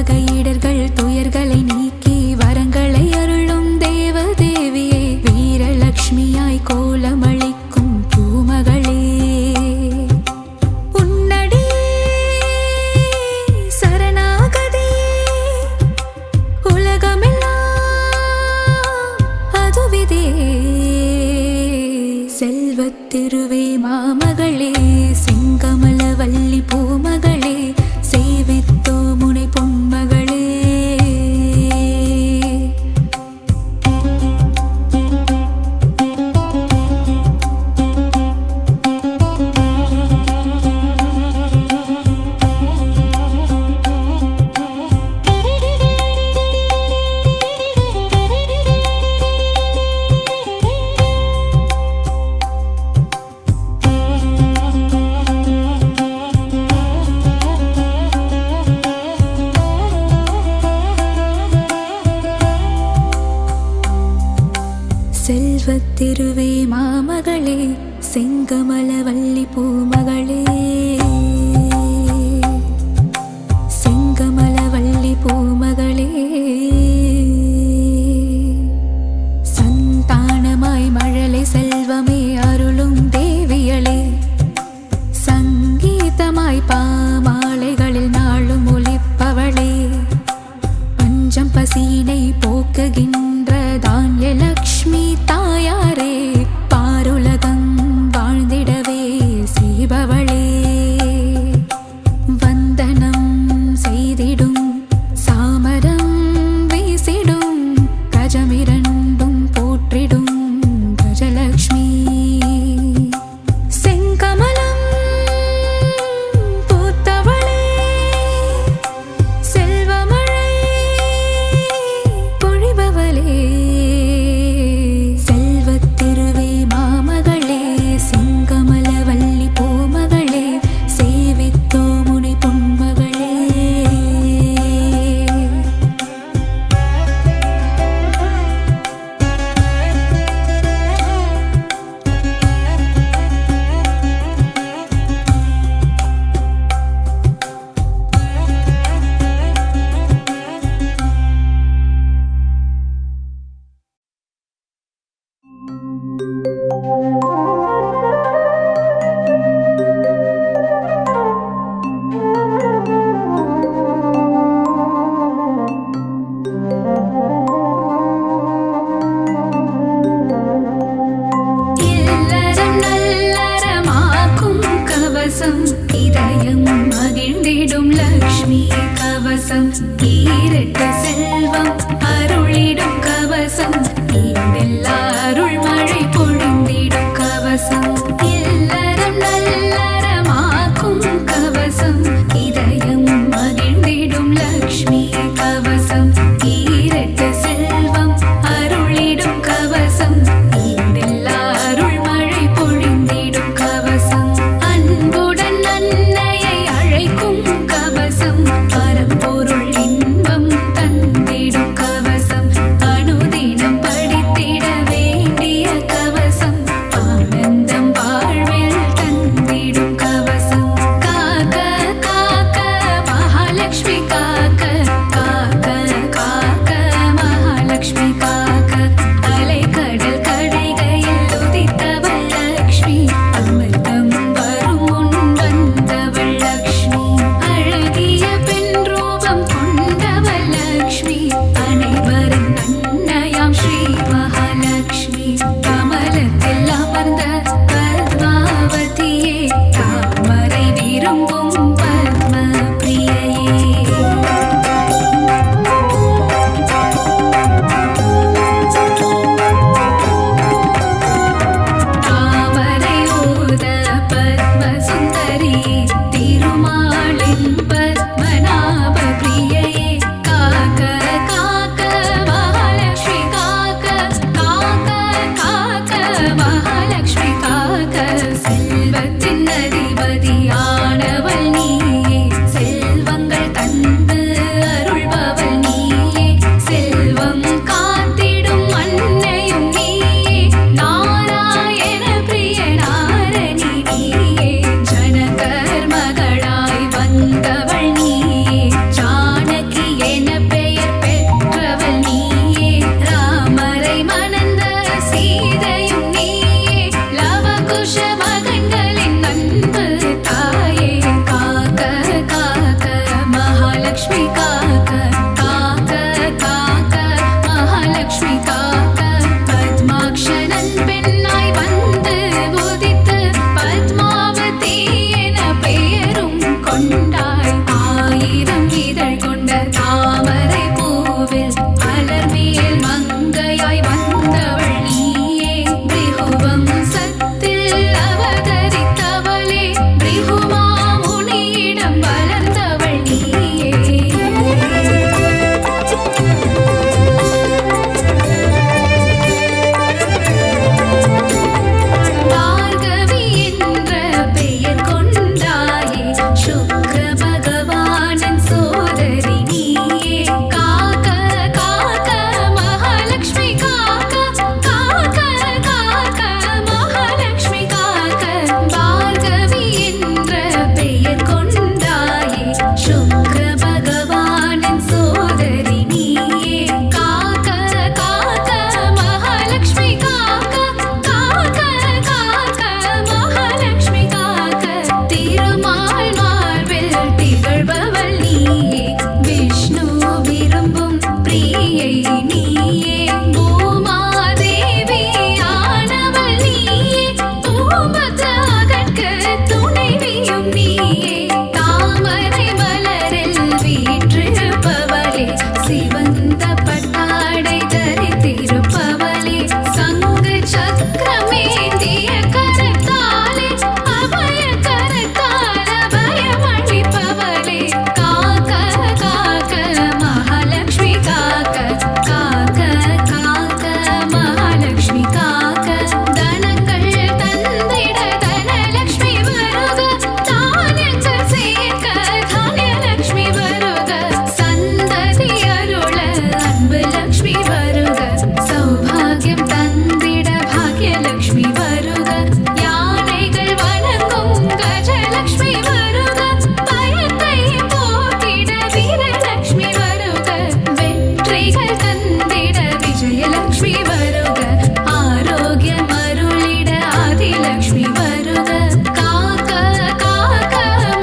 வகையிடர்கள் துயர்களை நீக்கி வரங்களை அருளும் தேவதேவியே, வீரலட்சுமியாய் கோலமளிக்கும் பூமகளே, உன்னடியே சரணாகதி உலகமெல்லாம் அதுவிதே. செல்வத்திருவே மாமகளே, செங்கமல வள்ளி பூமகளே, சேவித்தோ முனை பொன்மகளே. செல்வத்திருவே மாமகளே, செங்கமல வள்ளி பூமகளே, செங்கமல வள்ளி பூமகளே. சந்தானமாய் மழலை செல்வமே அருளும் தேவியளே, சங்கீதமாய் பாமாலைகளில் நாளும் ஒலிப்பவளே, பஞ்சம் பசியினை போக்குகின்ற தான்யலக்ஷ்மி தாயாரே, பாருலகம் வாழ்ந்திடவே செய்பவளே, வந்தனம் செய்திடும் சாமரம் வீசிடும் கஜமிரண்டும் போற்றிடும் கஜலக்ஷ்மி. செங்கமலம் பூத்தவளே, செல்வமழை பொழிபவளே, செல்வத்திருவே மாமகளே, செங்கமல வள்ளி பூமகளே, சேவித்தோ முனை பொன்மகளே. இல்லறம் நல்லறமாக்கும் கவசம், இதயம் மகிழ்ந்திடும் லக்ஷ்மி கவசம், ஈரட்டு செல்வம் அருளிடும் கவசம், ஈடெல்லா அருள் மழை பொழிந்திடும் கவசம். இல்லறம் நல்லறமாக்கும் கவசம், இதயம் மகிழ்ந்திடும் லக்ஷ்மி கவசம், ஈரட்டு செல்வம் அருளிடும் கவசம், ஈடெல்லா அருள் மழை பொழிந்திடும் கவசம், அன்புடன் அன்னையை அழைக்கும் கவசம், பரம்பொருள் இன்பம் தந்திடும் கவசம், அனுதினம் படித்திட வேண்டிய கவசம், ஆனந்தம் வாழ்வில் தந்திடும் கவசம். காக்க காக்க மகாலட்சுமி காக்க, காக்க காக்க மகாலட்சுமி காக்க, அலைக்கடல் கடைகையில் உதித்தவள் லக்ஷ்மி, அமிர்தம் வரும் முன் வந்தவள் லக்ஷ்மி, அழகிய பெண் ரூபம் கொண்டவள் லக்ஷ்மி, அனைவரின் அன்னையாம் ஸ்ரீ மகாலட்சுமி, கமலத்தில் அமர்ந்த பத்மாவதியே, தாமரை விரும்பும் பத்ம பிரியையே. தாமரை ஓத பத்ம சுந்தரி, திருமாலின் பத்மநாப பிரியையே, காக்க காக்க தாமரை பூவில் அலர்மேல் மங்கையாய் வந்தவள் நீயே பிருகுவம் சத்தில் அவதரித்தவளே பிருகுமாமுனியிடம் வளர்ந்தவள் நீயே பார்கவி என்ற பெயர் கொண்டாயே சுக்ர பகவானின் சோதரி நீயே காக்க காக்க மகாலட்சுமி காக்க காக்க காக்க மகாலட்சுமி காக்க பார்கவி என்ற பெயர் கொண்டாயே சுக்ர பகவானின் சோதரி நீயே காக்க காக்க மகாலட்சுமி காக்க காக்க காக்க மகாலட்சுமி காக்க திருமால் மார்பில் திகழ்பவள் நீயே விஷ்ணு விரும்பும் பிரியை நீயே பூமாதேவி ஆனவள் நீயே பூமத்ராகட்கு துணைவியும் நீயே தாமரை மலரில் வீற்றிருப்பவளே சிவந்த பட்டாடை தரித்திருப்பவளே சங்கு சக்கரமேந்திய கரத்தாலே அபய கரத்தால் அபயமளிப்பவளே காக்க காக்க மகாலட்சுமி காக்க காக்க காக்க மகாலட்சுமி காக்க தனங்கள் தந்திட தனலட்சுமி வருக தானங்கள் சேர்க்க தானியலட்சுமி வருக சந்ததி அருள அன்பு லட்சுமி வருக சௌபாகியம் தந்திட பாக்யலட்சுமி வருக யானைகள் வணங்கும் கஜலட்சுமி வருக பயத்தை போக்கிட வீரலட்சுமி வருக வெற்றிகள் தந்திட விஜயலட்சுமி வருக ஆரோக்கியம் அருளிட ஆதிலட்சுமி வருக காக்க காக்க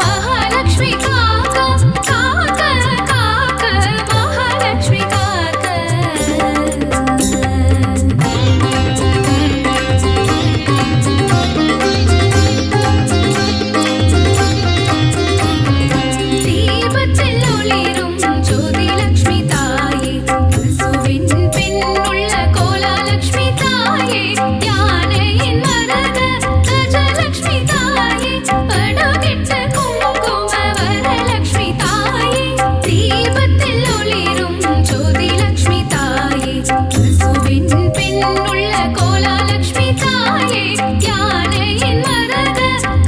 மகாலட்சுமி காக்க காக்க காக்க மகாலட்சுமி காக்க தீபத்தில் ஒளிரும் ஜோதிலட்சுமி தாயே பசுவின் பின் உள்ள கோலாலட்சுமி தாயே யானையின் மரக கஜலட்சுமி தாயே படுகிட்ட குங்கும வரலட்சுமி தாயே தீபத்தில் ஒளிரும் ஜோதிலட்சுமி தாயே பசுவின் பின் உள்ள கோலாலட்சுமி தாயே யானையின் மரக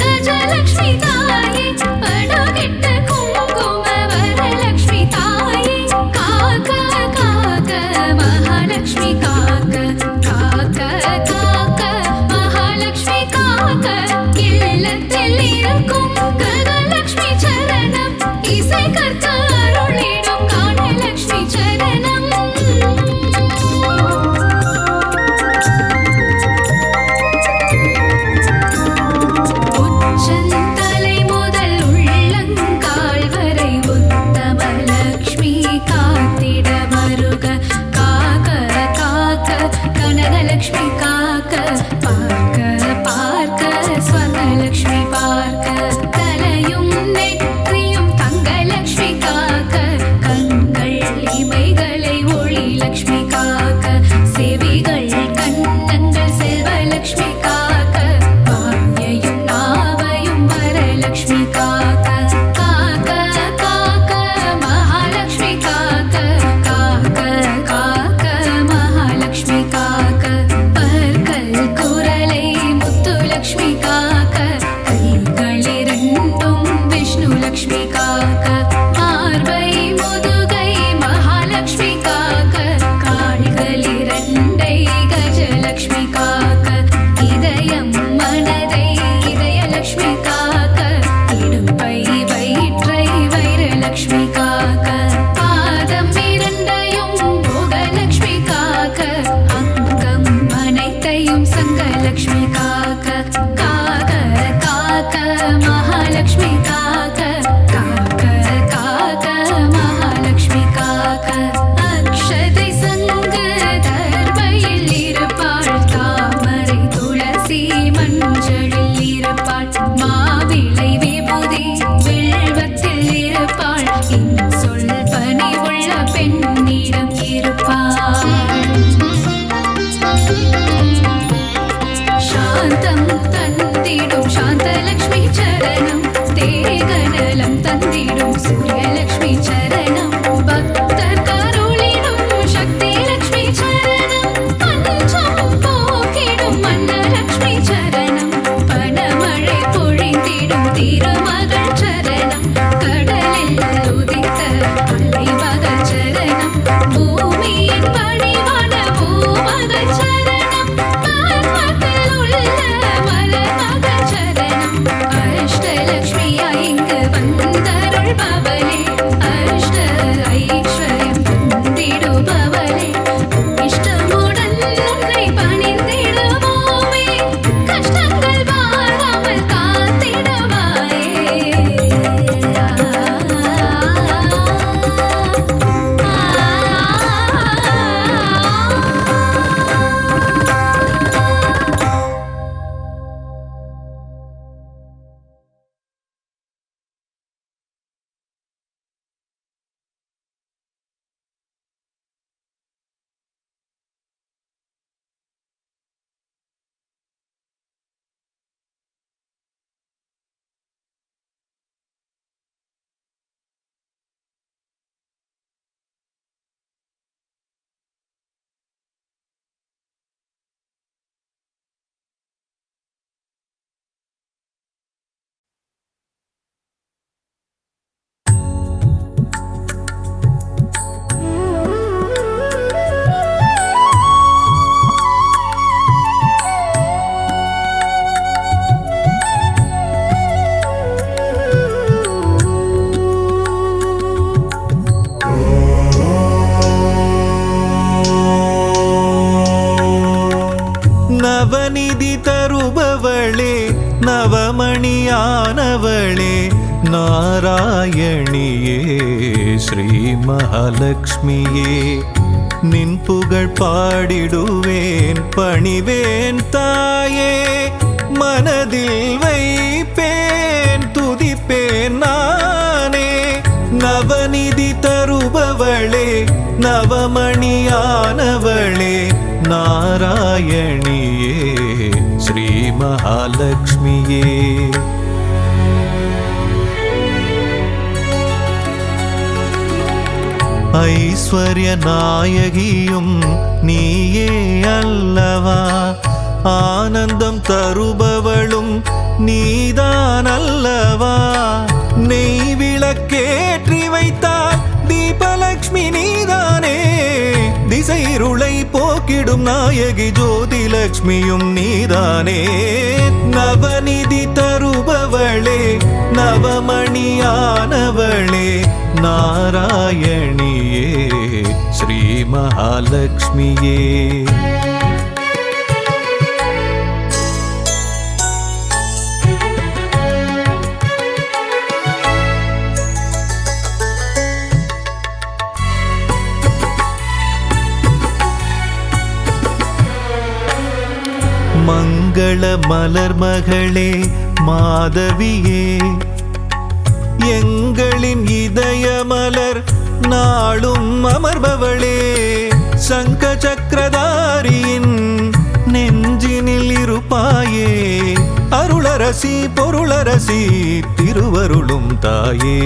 கஜலட்சுமி தாயே படுகிட்ட குங்கும வரலட்சுமி தாயே காக்க காக்க மகாலட்சுமி காக்க காக்க காக்க மகாலட்சுமி காக்க இல்லத்தில் இருக்கும் கனலட்சுமி சரணம் இசை கற்க அருளிடும் காணலட்சுமி சரணம் உச்சந்தலை முதல் உள்ளங்கால் வரை உத்தமலட்சுமி காத்திட வருக காக்க காக்க கனகலட்சுமி காக்க பார்க்க பார்க்க ஸ்வர்ணலட்சுமி பார்க்க தலையும் நெற்றியும் தங்கலட்சுமி காக்க கண்கள் இமைகளை ஒளி லட்சுமி காக்க செவிகள் கண்ணங்கள் செல்வலட்சுமி காக்க வாயையும் நாவையும் வரலட்சுமி காக்க காக்க காக்க மகாலட்சுமி காக்க காக்க காக்க மகாலட்சுமி காக்க பற்கள் குரலை முத்துலட்சுமி காக்க கைகள் இரண்டும் விஷ்ணு லட்சுமி காக்க மார்பை முதுகை மகாலட்சுமி காக்க கால்கள் இரண்டை கஜலட்சுமி காக்க இதயம் மனதை இதயலட்சுமி காக்க இடுப்பை வயிற்றை வைரலட்சுமி காக்க பாதம் இரண்டையும் போகலட்சுமி காக்க அங்கம் அனைத்தையும் சங்கலட்சுமி காக்க காக்க காக்க மகாலட்சுமி காக்க காக்க காக்க மகாலட்சுமி காக்க அக்ஷதை சங்கு தர்பையில் இருப்பாள் தாமரை துளசி மஞ்சளில் இருப்பாள் மாவிளை விபூதி வில்வத்தில் இருப்பாள் இன்சொல் பன மணியானவளே நாராயணியே ஸ்ரீ மகாலட்சுமியே நின் புகழ் பாடிடுவேன் பணிவேன் தாயே மனதில் வைப்பேன் துதிப்பேன் நானே நவநிதி தருபவளே நவமணியானவளே நாராயணியே ஸ்ரீ மகாலட்சுமியே ஐஸ்வர்ய நாயகியும் நீயே அல்லவா ஆனந்தம் தருபவளும் நீதான் அல்லவா நெய் விளக்கேற்றி வைத்தால் தீபலக்ஷ்மி நீதானே திசைருளை போக்கிடும் நாயகி ஜோதிலக்ஷ்மியும் நீதானே நவநிதி தருபவளே நவமணியானவளே நாராயணியே ஸ்ரீ மகாலட்சுமியே மங்கள மலர் மகளே மாதவியே எங்களின் இதய மலர் நாளும் அமர்பவளே சங்க சக்கரதாரியின் நெஞ்சினில் இருப்பாயே அருளரசி பொருளரசி திருவருளும் தாயே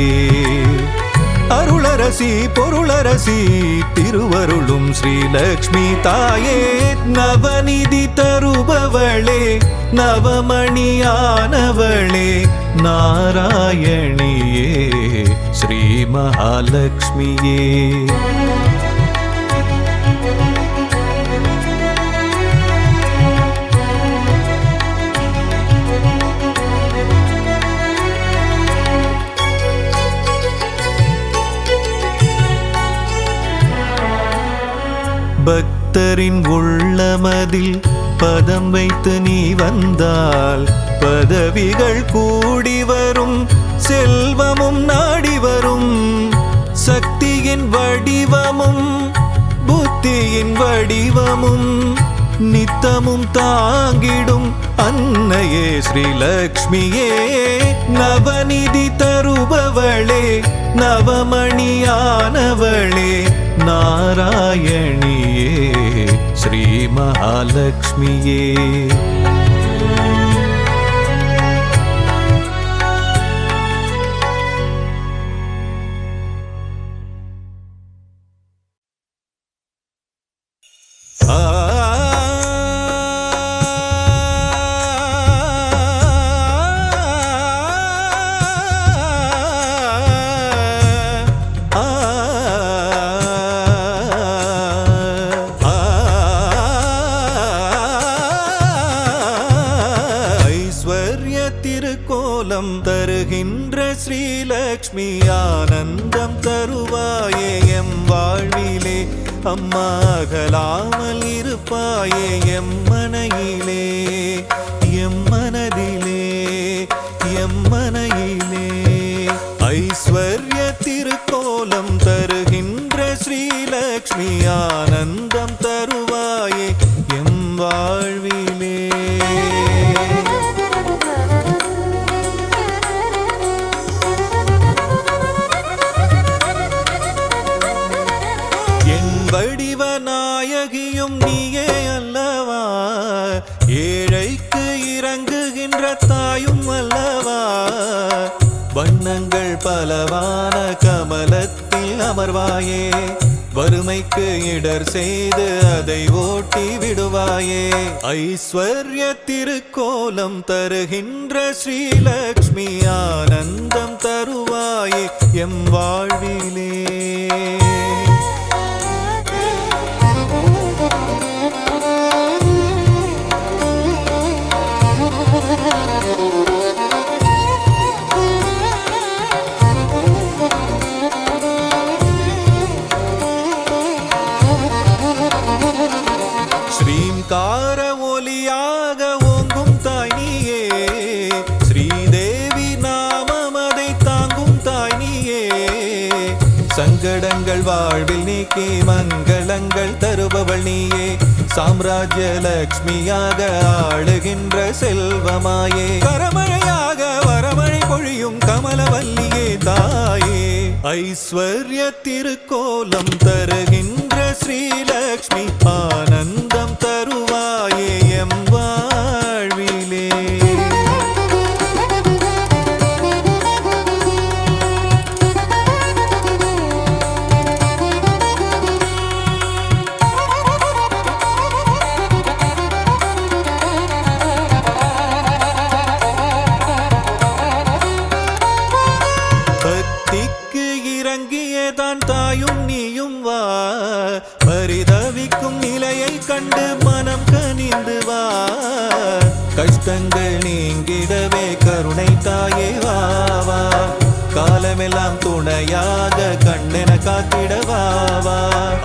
அருளரசி பொருளரசி திருவருளும் ஸ்ரீலக்ஷ்மி தாயே நவநிதி தருபவளே நவமணியானவளே நாராயணியே ஸ்ரீ மகாலட்சுமியே பக்தரின் உள்ளமதில் பதம் வைத்து நீ வந்தால் பதவிகள் கூடி வரும் செல்வமும் நாடி வரும் சக்தியின் வடிவமும் புத்தியின் வடிவமும் நித்தமும் தாங்கிடும் அன்னையே ஸ்ரீலக்ஷ்மியே நவநிதி தருபவளே நவமணியானவளே நாராயணியே ஸ்ரீ மகாலட்சுமியே திருக்கோலம் தருகின்ற ஸ்ரீலக்ஷ்மி ஆனந்தம் தருவாயே எம் வாழ்விலே அம்மா அகலாமல் இருப்பாயே எம் மனையிலே எம் மனதிலே எம் மனையிலே ஐஸ்வர்ய திருக்கோலம் தருகின்ற ஸ்ரீலக்ஷ்மி ஆனந்தம் தருவாயே எம் வாழ்விலே வடிவநாயகியும் நீயே அல்லவா ஏழைக்கு இறங்குகின்ற தாயும் அல்லவா வண்ணங்கள் பலவான கமலத்தில் அமர்வாயே வறுமைக்கு இடர் செய்து அதை ஓட்டி விடுவாயே ஐஸ்வர்ய திருக்கோலம் தருகின்ற ஸ்ரீலக்ஷ்மி ஆனந்தம் தருவாயே எம் வாழ்விலே ஸ்ரீங்கார ஒலியாக ஓங்கும் தாய் நீயே ஸ்ரீதேவி வாழ்வில் நீக்கி மங்களங்கள் தருபவள் நீயே சாம்ராஜ்ய லக்ஷ்மியாக ஆளுகின்ற செல்வமாயே கரமழையாக வரமழை பொழியும் கமலவல்லியே தாயே ஐஸ்வர்ய திருக்கோலம் தருகின்ற ஸ்ரீலக்ஷ்மி ஆனந்தம் தருவாயே எம் வாழ்விலே இறங்கியதான் தாயும் நீயும் வா பரிதவிக்கும் நிலையை கண்டு மனம் கனிந்து வா கஷ்டங்கள் நீங்கிடவே கருணை தாயே வா வா காலமெல்லாம் துணையாக கண்ணென காத்திடவா வா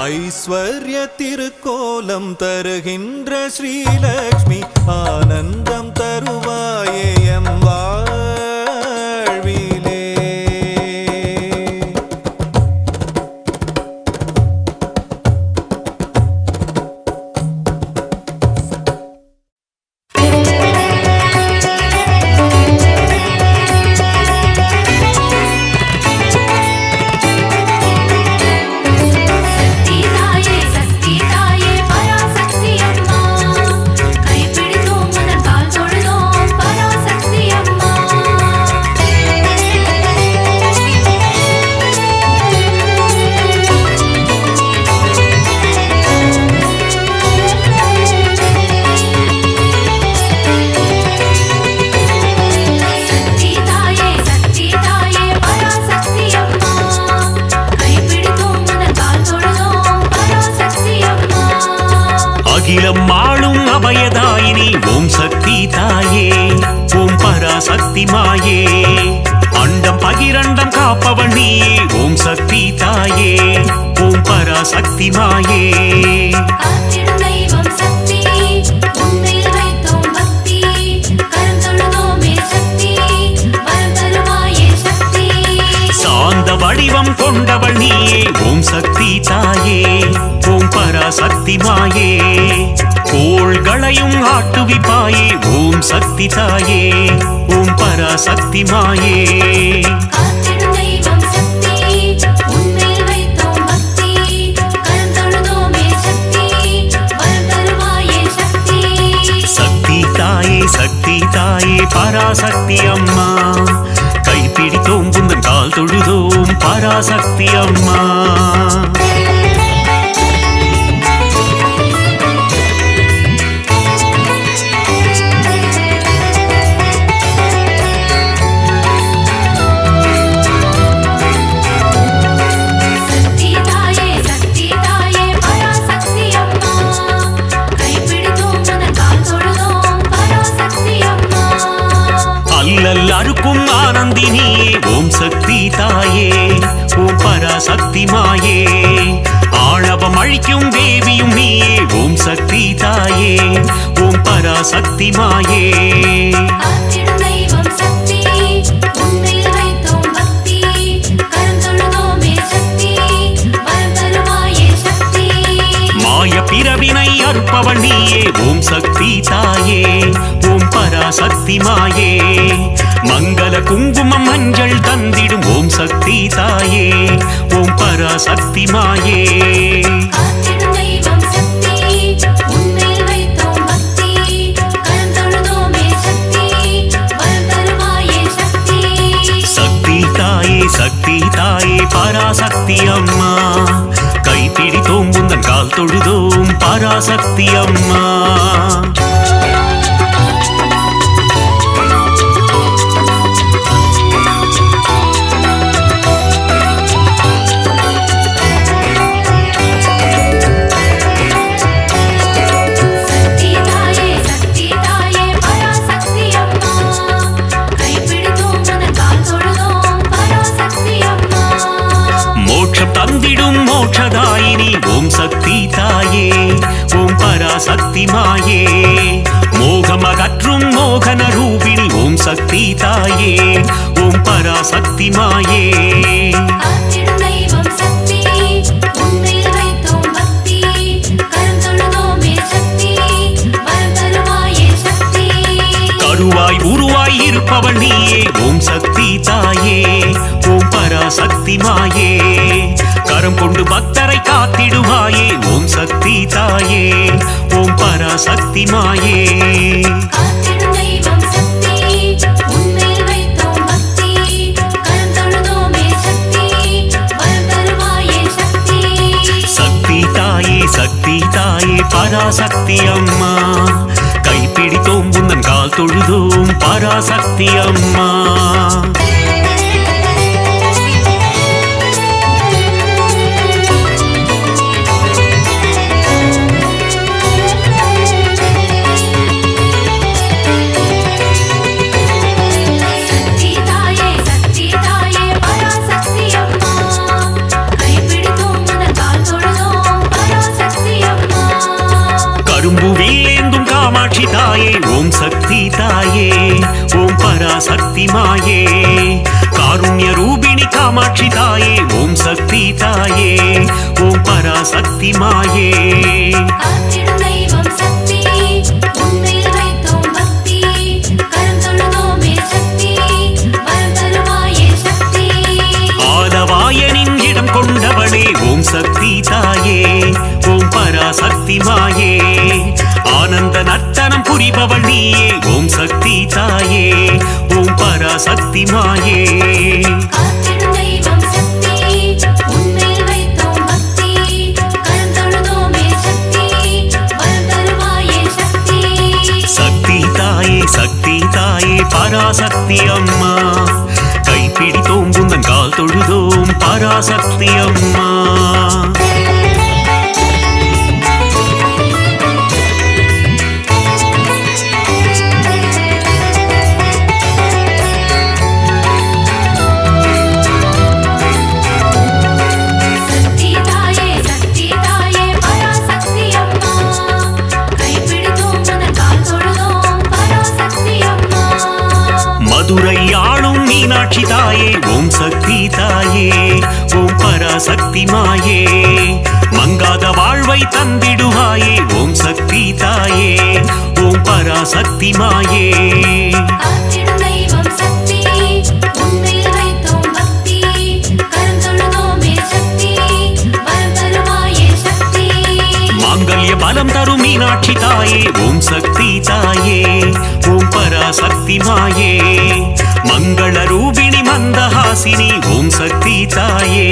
ஐஸ்வர்ய திருக்கோலம் தருகின்ற ஸ்ரீலக்ஷ்மி ஆனந்தம் தருவாயே எம் வாழ்விலே அகிலம் ஆளும் அபயதாயினி ஓம் சக்தி தாயே ஓம் பராசக்தி மாயே அண்டம் பகிரண்டம் காப்பவள் நீயே ஓம் சக்தி தாயே ஓம் பராசக்தி மாயே சாந்த வடிவம் கொண்டவள் நீயே ஓம் சக்தி தாயே ஓம் பராசக்தி மாயே கோள்களையும் ஆட்டுவிப்பாயே ஓம் சக்தி தாயே ஓம் பராசக்தி மாயே சக்தி தாயே சக்தி தாயே பராசக்தி அம்மா கைப்பிடித்தோம் புந்தன் கால் தொழுதோம் பராசக்தி அம்மா அருக்கும் ஆனந்தினியே ஓம் சக்தி தாயே ஓம் பராசக்தி மாயே ஆழவம் அழிக்கும் தேவியும் நீயே ஓம் சக்தி தாயே ஓம் பராசக்தி மாயே மாய பிறவினை அறுப்பவள் நீயே ஓம் சக்தி தாயே ஓம் பராசக்தி மாயே மங்கள குங்குமம் மஞ்சள் தந்திடும் ஓம் சக்தி தாயே ஓம் பராசக்தி மாயே சக்தி தாயே சக்தி தாயே பராசக்தி அம்மா கைப்பிடித்தோம் உந்தன் கால் தொழுதோம் பராசக்தி அம்மா தந்திடும் மோட்சதாயினி ஓம் சக்தி தாயே ஓம் பராசக்தி மாயே மோகமகற்றும் மோகன ரூபிணி ஓம் சக்தி தாயே ஓம் பராசக்தி மாயே காப்பவள் நீயே ஓம் சக்தி தாயே ஓம் பராசக்தி மாயே கரம் கொண்டு பக்தரை காத்திடுவாயே ஓம் சக்தி தாயே ஓம் பராசக்தி மாயே காத்திடும் தெய்வம் சக்தி உன்மேல் வைத்தோம் பக்தி கரம் தொழுதோமே சக்தி வரம் தருவாயே சக்தி சக்தி தாயே பராசக்தி அம்மா கைப்பிடித்தோம் உந்தன் கால் தொழுதோம் பராசக்தி அம்மா காமாட்சி தாயே ஓம் சக்தி தாயே ஓம் பராசக்தி மாயே காருண்ய ரூபிணி காமாட்சி தாயே ஓம் சக்தி தாயே ஓம் பராசக்தி மாயே காத்திடும் தெய்வம் சக்தி உன்மேல் வைத்தோம் பக்தி கரம் தொழுதோமே சக்தி வரம் தருவாயே சக்தி ஆலவாயனின் இடம் கொண்டவளே ஓம் சக்தி தாயே ஓம் பராசக்தி மாயே ஆனந்த நர்த்தனம் புரிபவள் நீயே ஓம் சக்தி தாயே ஓம் பராசக்தி மாயே காத்திடும் தெய்வம் சக்தி உன்மேல் வைத்தோம் பக்தி கரம் தொழுதோமே சக்தி வரம் தருவாயே சக்தி சக்தி தாயே பராசக்தி அம்மா கைப்பிடித்தோம் உந்தன் கால் தொழுதோம் பராசக்தி அம்மா மதுரை ஆளும் மீனாட்சி தாயே ஓம் சக்தி தாயே ஓம் பராசக்தி மாயே மங்காத வாழ்வை தந்திடுவாயே ஓம் சக்தி தாயே ஓம் பராசக்தி மாயே காத்திடும் தெய்வம் சக்தி உன்மேல் வைத்தோம் பக்தி கரம் தொழுதோமே சக்தி வரம் தருவாயே சக்தி மாங்கல்ய பலம் தரும் மீனாட்சி தாயே ஓம் சக்தி தாயே ஓம் பராசக்தி மாயே மங்கள ரூபிணி மந்தஹாசினி ஓம் சக்தி தாயே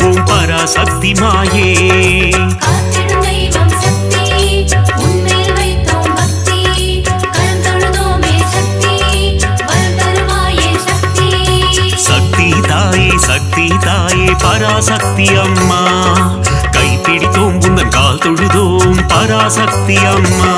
ஓம் பராசக்தி மாயே காத்திடும் தெய்வம் சக்தி உன்மேல் வைத்தோம் பக்தி கரம் தொழுதோமே சக்தி வரம் தருவாயே சக்தி தாயே பராசக்தி அம்மா கைப்பிடித்தோம் உந்தன் கால் தொழுதோம் பராசக்தி அம்மா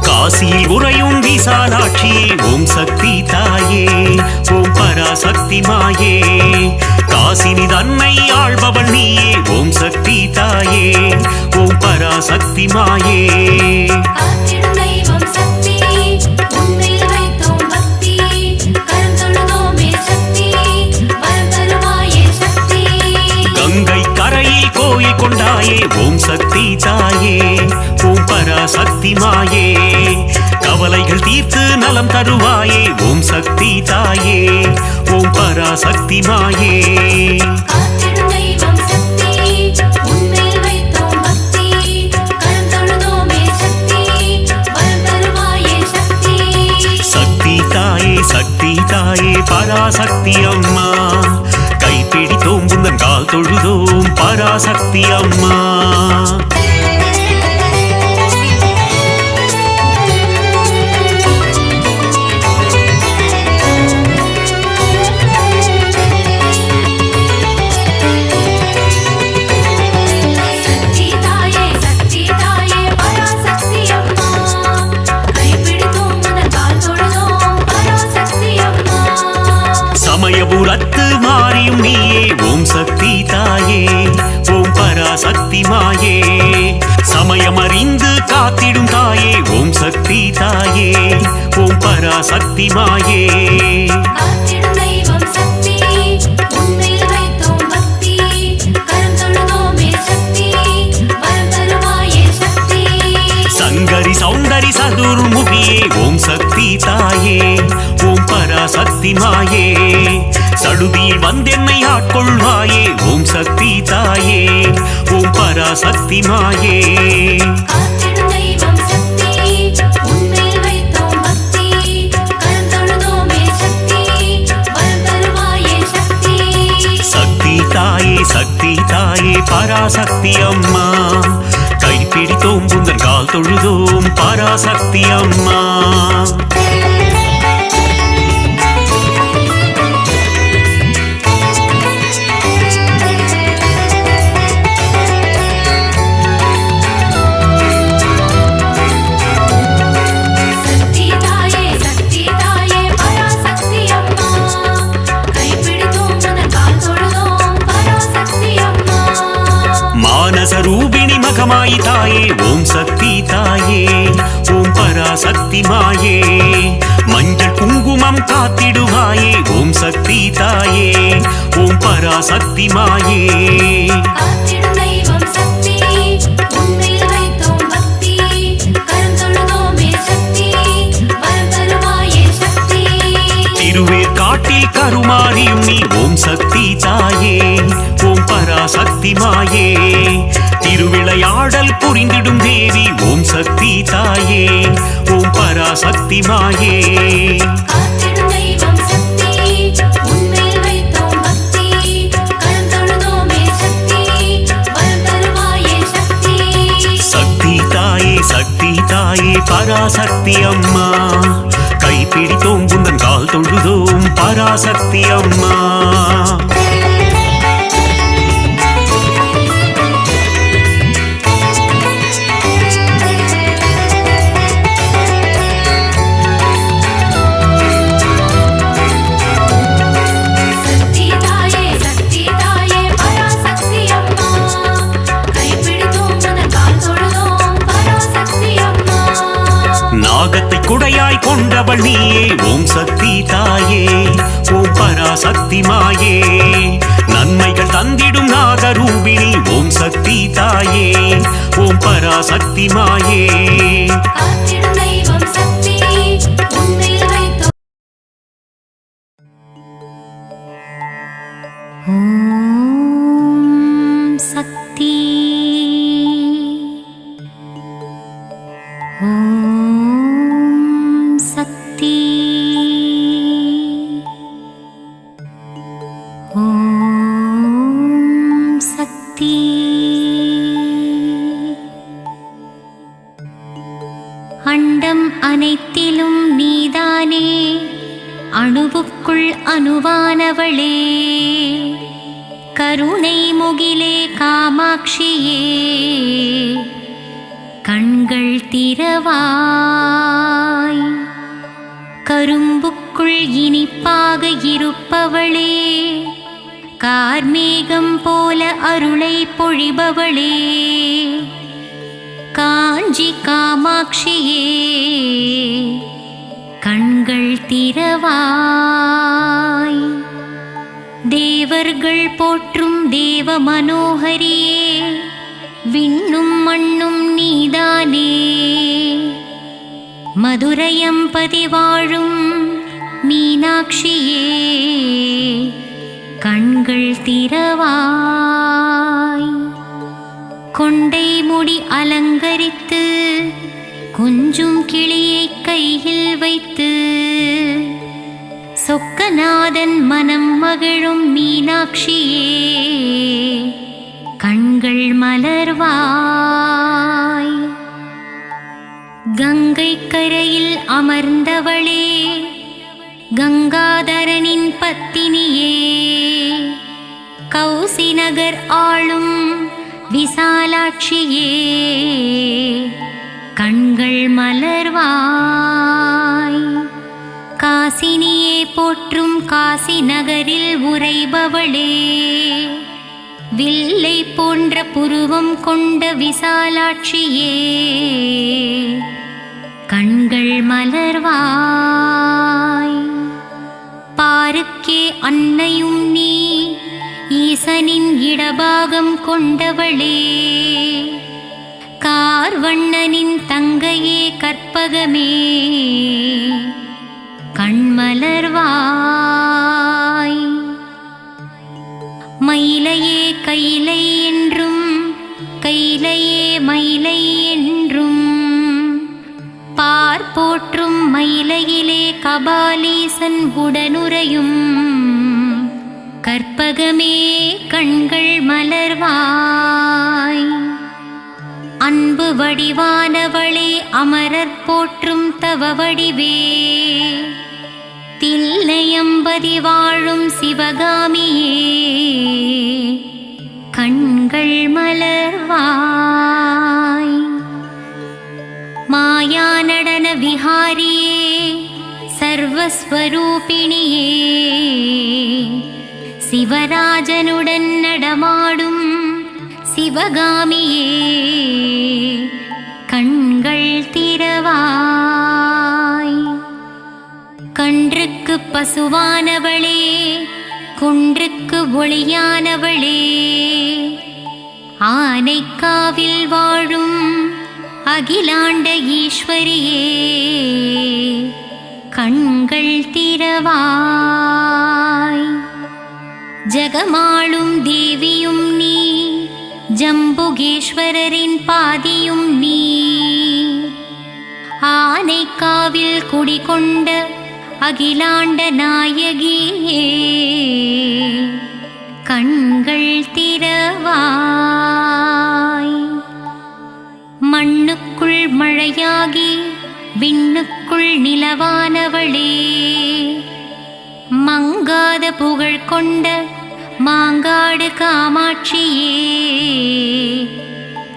காசியில் உறையும் விசாலாட்சியே ஓம் சக்தி தாயே ஓம் பராசக்தி மாயே காசினி தன்னை ஆள்பவள் நீயே ஓம் சக்தி தாயே ஓம் பராசக்தி மாயே காத்திடும் தெய்வம் சக்தி உன்மேல் வைத்தோம் பக்தி கரம் தொழுதோமே சக்தி வரம் தருவாயே சக்தி கங்கை கரையில் கோயில் கொண்டாயே ஓம் சக்தி தாயே ஓம் பராசக்தி மாயே கவலைகள் தீர்த்து நலம் தருவாயே ஓம் சக்தி தாயே ஓம் பராசக்தி மாயே காத்திடும் தெய்வம் சக்தி உன்மேல் வைத்தோம் பக்தி கரம் தொழுதோமே சக்தி வரம் தருவாயே சக்தி தாயே பராசக்தி அம்மா கைப்பிடித்தோம் உந்தன் கால் தொழுதோம் பராசக்தி அம்மா சமயபுரத்து மாறியும் நீயே ஓம் சக்தி தாயே ஓம் பரா பராசக்தி மாயே சமயமறிந்து காத்திடும் தாயே ஓம் சக்தி தாயே ஓம் பராசக்தி மாயே காத்திடும் தெய்வம் சக்தி உன்மேல் வைத்தோம் பக்தி கரம் தொழுதோமே சக்தி வரம் தருவாயே சக்தி சங்கரி சௌந்தரி சதுர்முகியே ஓம் சக்தி தாயே ஓம் பராசக்தி மாயே சடுதியில் வந்தென்னை ஆட்கொள்வாயே ஓம் சக்தி தாயே ஓம் பராசக்தி மாயே காத்திடும் தெய்வம் சக்தி உன்மேல் வைத்தோம் பக்தி கரம் தொழுதோமே சக்தி வரம் தருவாயே சக்தி சக்தி தாயே பராசக்தி அம்மா கைப்பிடித்தோம் உந்தன் கால் தொழுதோம் பராசக்தி அம்மா ரூபிணி மகமாயி தாயே ஓம் சக்தி தாயே ஓம் பராசக்தி மாயே மஞ்சள் குங்குமம் காத்திடுவாயே ஓம் சக்தி தாயே ஓம் பராசக்தி மாயே காத்திடும் தெய்வம் சக்தி உன்மேல் வைத்தோம் பக்தி கரம் தொழுதோமே சக்தி வரம் தருவாயே சக்தி திருவேற்காட்டில் கருமாரியும் நீ ஓம் சக்தி தாயே ஓம் பராசக்தி மாயே திருவிளையாடல் புரிந்திடும் தேவி ஓம் சக்தி தாயே ஓம் பராசக்தி மாயே காத்திடும் தெய்வம் சக்தி உன்மேல் வைத்தோம் பக்தி கரம் தொழுதோமே சக்தி வரம் தருவாயே சக்தி தாயே பராசக்தி அம்மா கைப்பிடித்தோம் உந்தன் கால் தொழுதோம் பராசக்தி அம்மா நாகத்தை குடையாய் கொண்டவள் நீயே ஓம் சக்தி தாயே ஓம் பராசக்தி மாயே நன்மைகள் தந்திடும் நாகரூபிணி ஓம் சக்தி தாயே ஓம் பராசக்தி மாயே காத்திடும் தெய்வம் சக்தி உன்மேல் வைத்தோம் ஓம் சக்தி ஓம் சக்தி ஓம் சக்தி அண்டம் அனைத்திலும் நீதானே அணுவுக்குள் அணுவானவளே கருணை முகிலே காமாட்சியே கண்கள் திறவாய் கரும்புக்குள் இனிப்பாக இருப்பவளே கார்மேகம் போல அருளை பொழிபவளே காஞ்சி காமாட்சியே கண்கள் திறவாய் தேவர்கள் போற்றும் தேவ மனோகரியே விண்ணும் மண்ணும் நீதானே மதுரையம்பதி வாழும் மீனாட்சியே கண்கள் திறவாய் கொண்டை முடி அலங்கரித்து கொஞ்சும் கிளியை கையில் வைத்து சொக்கநாதன் மனம் மகிழும் மீனாட்சியே கண்கள் மலர்வாய் கங்கை கரையில் அமர்ந்தவளே கங்காதரனின் பத்தினியே கௌசி நகர் ஆளும் விசாலாட்சியே கண்கள் மலர்வாய் காசினியே போற்றும் காசி நகரில் உறைபவளே வில்லை போன்ற புருவம் கொண்ட விசாலாட்சியே, கண்கள் மலர்வாய். பாருக்கே அன்னையும் நீ, ஈசனின் இடபாகம் கொண்டவளே, கார்வண்ணனின் தங்கையே கற்பகமே, கண்மலர்வாய். மயிலையே கைலை என்றும் கைலையே மயிலை என்றும் பார்ப்போற்றும் மயிலையிலே கபாலீசன் உடனுறையும் கற்பகமே கண்கள் மலர்வாய். அன்பு வடிவானவளே அமரர் போற்றும் தவ வடிவே, தில்லையம்பதி வாழும் சிவகாமியே, கண்கள் மலர்வாய். மாயா நடன விஹாரியே, சர்வஸ்வரூபிணியே, சிவராஜனுடன் நடமாடும் சிவகாமியே, கண்கள் திறவாய். கன்றுக்கு பசுவானவளே, குன்றுக்கு ஒளியானவளே, ஆனைக்காவில் வாழும் அகிலாண்ட ஈஸ்வரியே, கண்கள் திறவாய். ஜகமாளும் தேவியும் நீ, ஜம்புகேஸ்வரரின் பாதியும் நீ, ஆனைக்காவில் குடிகொண்ட அகிலாண்ட நாயகியே, கண்கள் திறவாய். மண்ணுக்குள் மழையாகி விண்ணுக்குள் நிலவானவளே, மங்காத புகழ் கொண்ட மாங்காடு காமாட்சியே,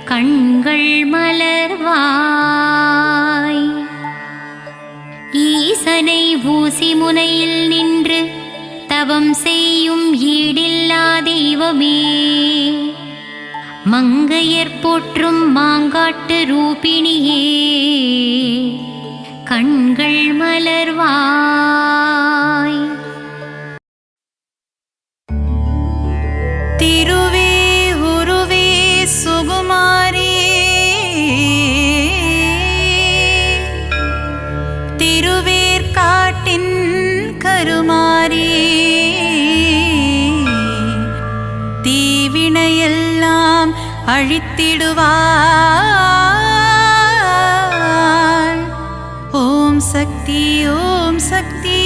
கண்கள் மலர்வாய். ஈசனை ஊசி முனையில் நின்று தவம் செய்யும் ஈடில்லா தெய்வமே, மங்கையர் போற்றும் மாங்காட்டு ரூபிணியே, கண்கள் மலர்வாய். திருவே உருவே சுகுமாரி, திருவேற்காட்டின் கருமாரி, தீவினையெல்லாம் அழித்திடுவாள். ஓம் சக்தி ஓம் சக்தி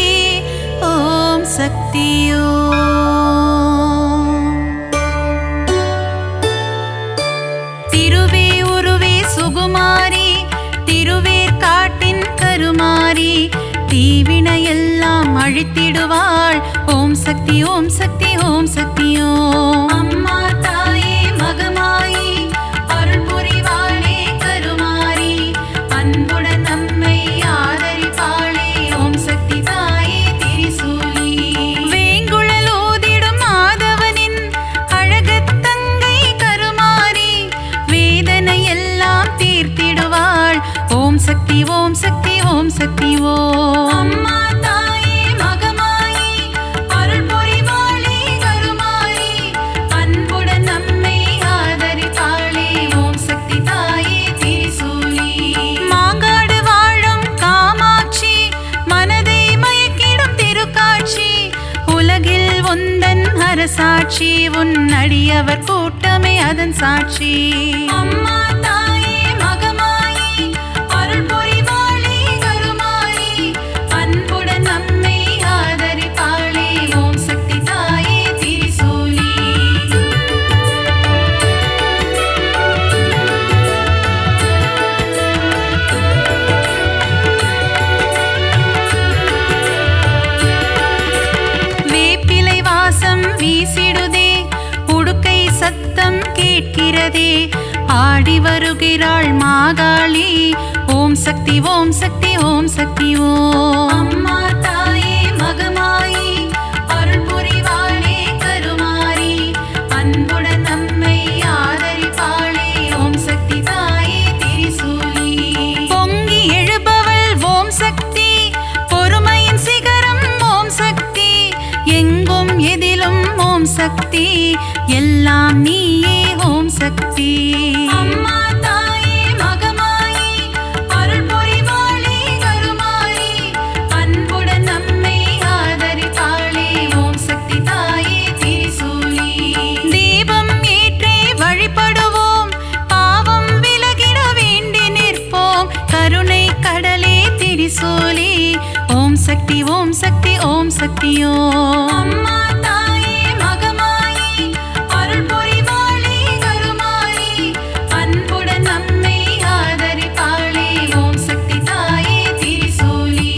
ஓம் சக்தி ஓம். திருவே உருவே சுகுமாரி, திருவேற்காட்டின் கருமாரி, தீவினையெல்லாம் அழித்திடுவாள். ஓம் சக்தி ஓம் சக்தி ஓம் சக்தி ஓம். அம்மா தாயே மகமாயி, அருள் புரிவாளே கருமாரி, அன்புடன் நம்மை ஆதரிப்பாளே. ஓம் சக்தி தாயே திரிசூலி, வேங்குழல் ஓதிடும் மாதவனின் அழகத் தங்கை கருமாரி, வேதனை எல்லாம் தீர்த்திடுவாள். ஓம் சக்தி ஓம் சக்தி ஓம் சக்தி ஓம். அம்மா தாயே மகமாயி, அருள் புரிவாளே கருமாரி, அன்புடன் நம்மை ஆதரிப்பாளே. ஓம் சக்தி தாயே திரிசூலி, மாங்காடு வாழும் காமாட்சி, மனதை மயக்கிடும் திருக்காட்சி, உலகில் உந்தன் அரசாட்சி, உன் அடியவர் கூட்டமே அதன் சாட்சி. அம்மா தாயே மகமாயி, அருள் புரிவாளே கருமாரி, அன்புடன் நம்மை ஆதரிப்பாளே. ஓம் சக்தி தாயே திரிசூலி, வேப்பிலை வாசம் வீசிடுதே, உடுக்கை சத்தம் கேட்கிறதே, ஆடி வருகிறாள் மாகாளி. ஓம் சக்தி ஓம் சக்தி ஓம் சக்தி ஓம். அம்மா தாயே மகமாயி, அருள் புரிவாளே கருமாரி, அன்புடன் சக்தி எல்லாம் நீயே ஓம் சக்தி. அம்மா தாயே மகமாயி அருள் புரிவாளே கருமாரி அன்புடன் நம்மை ஆதரித்தாளே ஓம் சக்தி தாயே திரிசூலி. தீபம் ஏற்றி வழிபடுவோம் பாவம் விலகிட வேண்டி நிற்போம் கருணை கடலே திரிசூலி. ஓம் சக்தி ஓம் சக்தி ஓம் சக்தியோ. அம்மா தாயே மகமாயி அருள் புரிவாளே கருமாரி அன்புடன் நம்மை ஆதரிப்பாளே ஓம் சக்தி தாயே திரிசூலி.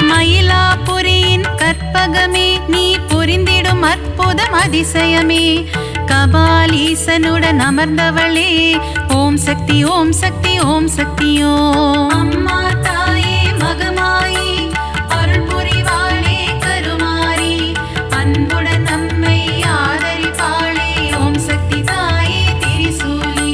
மயிலாபுரியின் கற்பகமே நீ புரிந்திடும் அற்புதம் அதிசயமே கபாலீசனுடன் அமர்ந்தவளே ஓம் சக்தி ஓம் சக்தி ஓம் சக்தியோ. அம்மா தாயே மகமாயி அருள் புரிவாளே கருமாரி அன்புடன் நம்மை ஆதரிப்பாளே ஓம் சக்தி தாயே திரிசூலி.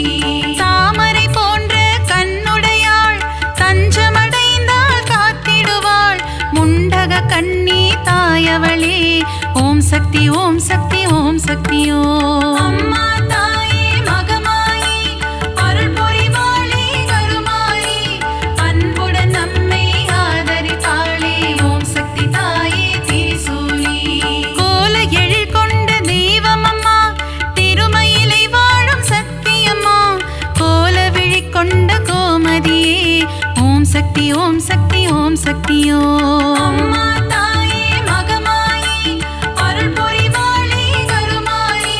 தாமரை போன்ற கண்ணுடையாள் தஞ்சமடைந்தால் காத்திடுவாள் முண்டக கண்ணி தாயவளே ஓம் சக்தி ஓம் சக்தி ஓம் சக்தியோ. அம்மா தாயே மகமாயி அருள் புரிவாளே கருமாரி அன்புடன் நம்மை ஆதரிப்பாளே ஓம் சக்தி தாயே திரிசூலி. கோல எழில் கொண்ட தெய்வம் அம்மா திருமயிலை வாழும் சக்தியம்மா கோல விழி கொண்ட கோமதியே ஓம் சக்தி ஓம் சக்தி ஓம் சக்தியோ. அம்மா தாயே மகமாயி அருள் புரிவாளே கருமாரி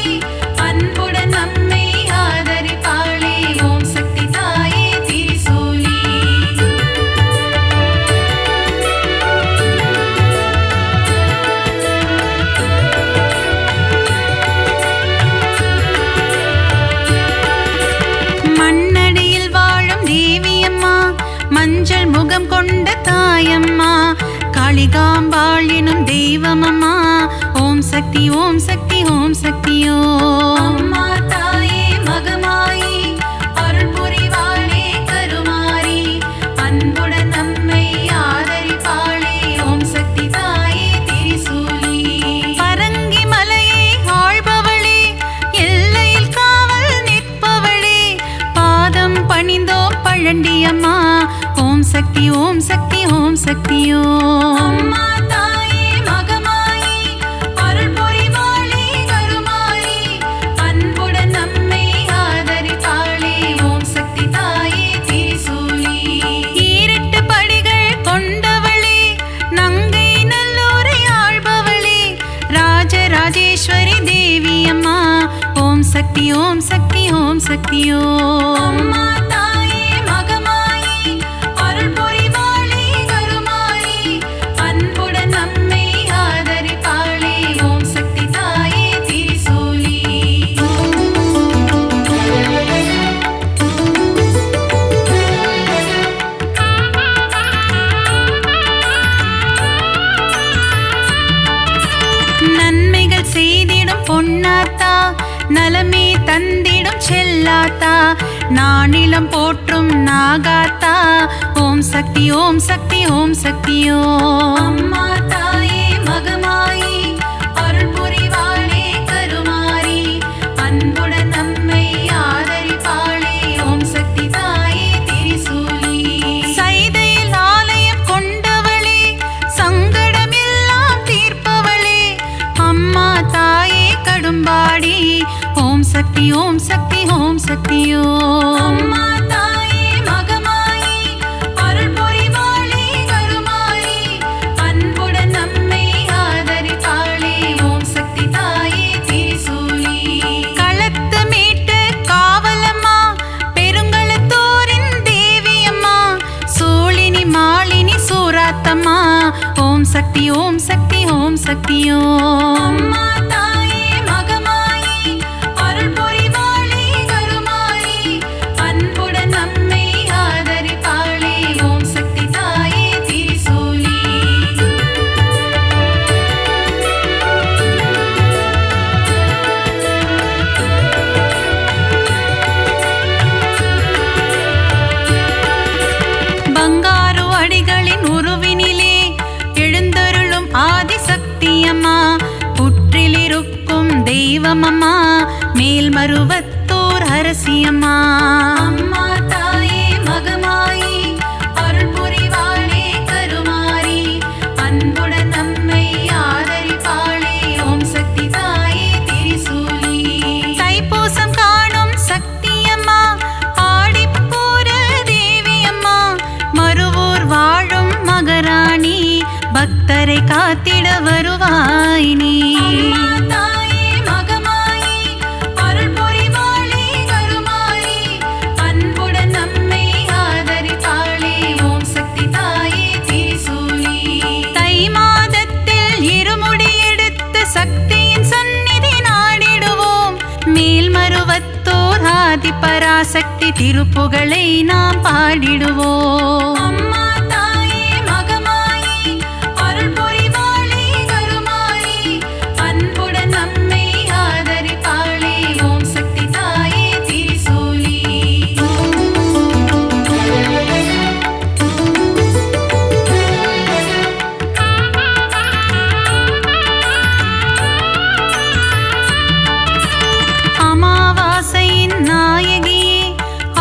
அன்புடன் நம்மை ஆதரிப்பாளே ஓம் சக்தி தாயே திரிசூலி. மண்ணடியில் வாழும் தேவியம்மா மஞ்சள் முகம் கொண்ட தாயம்மா காளிகாம்பாள் எனும் தெய்வமம்மா ஓம் சக்தி ஓம் சக்தி ஓம் சக்தியோ. அம்மா தாயே மகமாயி அருள் புரிவாளே கருமாரி அன்புடன் நம்மை ஆதரிப்பாளே ஓம் சக்தி தாயே திரிசூலி. பரங்கி மலையை ஆள்பவளே எல்லையில் காவல் நிற்பவளே பாதம் பணிந்தோம் பழண்டியம்மா ஓம் சக்தி ஓம் சக்தி ஓம் சக்தியோ. அம்மா தாயே மகமாயி அருள் புரிவாளே கருமாரி அன்புடன் நம்மை ஆதரிப்பாளே ஓம் சக்தி தாயே திரிசூலி. ஈரெட்டு படிகள் கொண்டவளே நங்கை நல்லூரை ஆள்பவளே ராஜராஜேஸ்வரி தேவியம்மா ஓம் சக்தி ஓம் சக்தி ஓம் சக்தியோ. அம்மா தாயே மகமாயி அருள் புரிவாளே கருமாரி அன்புடன் நம்மை ஆதரிப்பாளே ஓம் சக்தி தாயே திரிசூலி. நன்மைகள் செய்திடும் பொன்னாத்தா நலமே தந்திடும் செல்லாத்தா நானிலம் போற்றும் நாகாத்தா ஓம் சக்தி ஓம் சக்தி ஓம் சக்தியோ. அம்மா தாயே மகமாயி அருள் புரிவாளே கருமாரி அன்புடன் நம்மை ஆதரிப்பாளே ஓம் சக்தி தாயே திரிசூலி. சைதையில் ஆலயம் கொண்டவளே சங்கடமெல்லாம் தீர்ப்பவளே அம்மா தாயே கடும்பாடி ஓம் சக்தி ஓம் சக்தி ஓம் சக்தியோ. அம்மா தாயே மகமாயி அருள் புரிவாளே கருமாரி அன்புடன் நம்மை ஆதரிப்பாளே ஓம் சக்தி தாயே திரிசூலி. களத்து மீட்டு காவலம்மா பெருங்களத்தூரின் தேவியம்மா சூழினி மாலினி சூராத்தம்மா ஓம் சக்தி ஓம் சக்தி ஓம் சக்தியோ. அம்மா தாயே மகமாயி அருள் புரிவாளே கருமாரி அன்புடன் நம்மை ஆதரிப்பாளே ஓம் சக்தி தாயே திரிசூலி. வீற்றிருக்கும் தெய்வமம்மா மேல்மருவத்தூர் அரசியம்மா. அம்மா தாயே மகமாயி அருள் புரிவாளே கருமாரி அன்புடன் நம்மை ஆதரிப்பாளே ஓம் சக்தி தாயே திரிசூலி. தைப்பூசம் காணும் சக்தியம்மா ஆடிப்பூர தேவியம்மா மருவூர் வாழும் மகராணி பக்தரை காத்திட வருவாய் நீ. தாயே மகமாயி அருள் புரிவாளே கருமாரி அன்புடன் நம்மை ஆதரிப்பாளே ஓம் சக்தி தாயே திரிசூலி. தை மாதத்தில் இருமுடி எடுத்து சக்தியின் சந்நிதி நாடிடுவோம். மேல்மருவத்தூர் ஆதி பராசக்தி திருப்புகழை நாம் பாடிடுவோம். அம்மா தாயே மகமாயி அருள் புரிவாளே கருமாரி அன்புடன் நம்மை ஆதரிப்பாளே ஓம் சக்தி தாயே திரிசூலி. அமாவாசையின் நாயகியே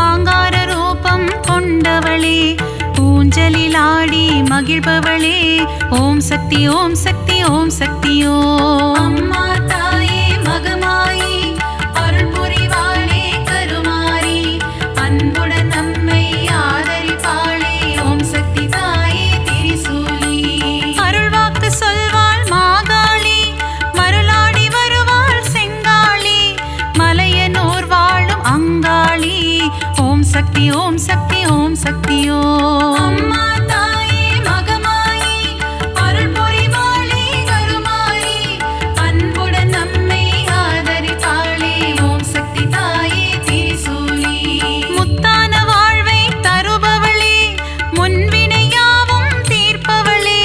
ஆங்கார ரூபம் கொண்டவளே ஊஞ்சலில் ஆடி மகிழ்பவளே ஓம் சக்தி ஓம் சக்தி ஓம் சக்தியோ. அம்மா தாயே மகமாயி அருள் புரிவாளே கருமாரி அன்புடன் நம்மை ஆதரிப்பாளே ஓம் சக்தி தாயே திரிசூலி. அருள்வாக்கு சொல்வாள் மாகாளி மருளாடி வருவாள் செங்காளி மலையனூர் வாழும் அங்காளி ஓம் சக்தி ஓம் சக்தி ஓம் சக்தியோ. அம்மா தாயே மகமாயி அருள் புரிவாளே கருமாரி அன்புடன் நம்மை ஆதரிப்பாளே ஓம் சக்தி தாயே திரிசூலி. முத்தான வாழ்வை தருபவளே முன்வினையாவும் தீர்ப்பவளே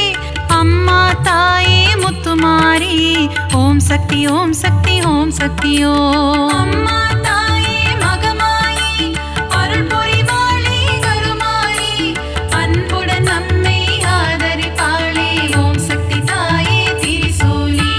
அம்மா தாயே முத்துமாரி ஓம் சக்தி ஓம் சக்தி ஓம் சக்தியோ. அம்மா தாயே மகமாயி அருள் புரிவாளே கருமாரி அன்புடன் நம்மை ஆதரிப்பாளே ஓம் சக்தி தாயே திரிசூலி.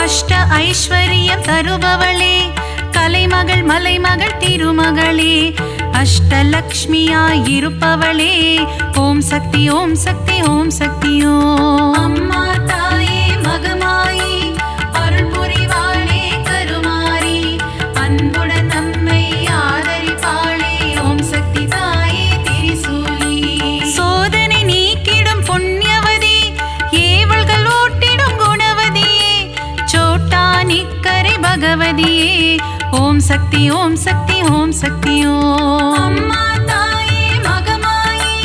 அஷ்ட ஐஸ்வர்யம் தருபவளே கலைமகள் மலைமகள் திருமகளே அஷ்டலக்ஷ்மியாய் இருப்பவளே ஓம் சக்தி ஓம் சக்தி ஓம் சக்தியோ. அம்மா தாயே மகமாயி அருள் புரிவாளே கருமாரி அன்புடன் நம்மை ஆதரிப்பாளே ஓம் சக்தி தாயே திரிசூலி. சோதனை நீக்கிடும் புண்ணியவதி ஏவல்கள் ஓட்டிடும் குணவதியே சோட்டா நிக்கரை பகவதியே ஓம் சக்தி ஓம் சக்தி ஓம் சக்தியோ. அம்மா தாயே மகமாயி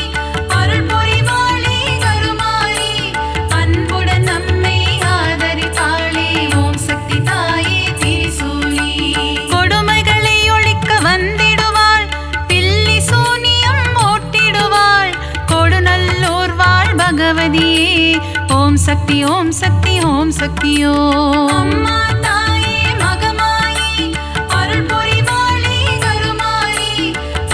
அருள் புரிவாளே கருமாரி அன்புடன் நம்மை ஆதரிப்பாளே ஓம் சக்தி தாயே திரிசூலி. கொடுமைகளை ஒழிக்க வந்திடுவாள் பில்லி சூனியம் ஓட்டிடுவாள் கொடுநல்லூர் வாழ் பகவதியே ஓம் சக்தி ஓம் சக்தி ஓம் சக்தியோ. அம்மா தாயே மகமாயி அருள் புரிவாளே கருமாரி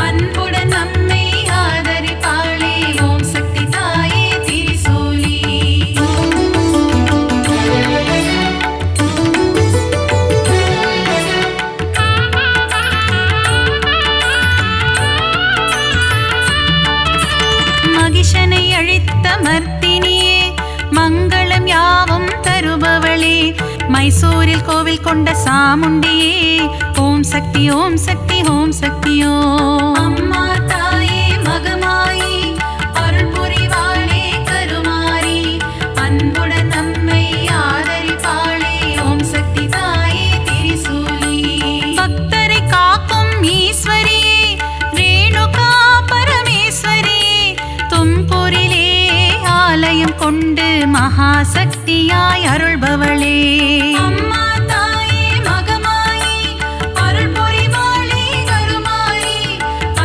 அன்புடன் நம்மை ஆதரிப்பாளே ஓம் சக்தி தாயே திரிசூலி. மகிஷனை அழித்த மர்த்தினியே மங்களம் யாவும் தருபவளே மைசூரில் கோவில் கொண்ட சாமுண்டியே ஓம் சக்தி ஓம் சக்தி ஓம் சக்தியோ. அம்மா தாயே மகமாயி அருள் புரிவாளே கருமாரி அன்புடன் நம்மை ஆதரிப்பாளே ஓம் சக்தி தாயே திரிசூலி. பக்தரை காக்கும் ஈஸ்வரியே ரேணுகா பரமேஸ்வரியே தும்பூரிலே ஆலயம் கொண்டு மகாசக்தியாய் அருள்பவளே. அம்மா தாயே மகமாயி அருள் புரிவாளே கருமாரி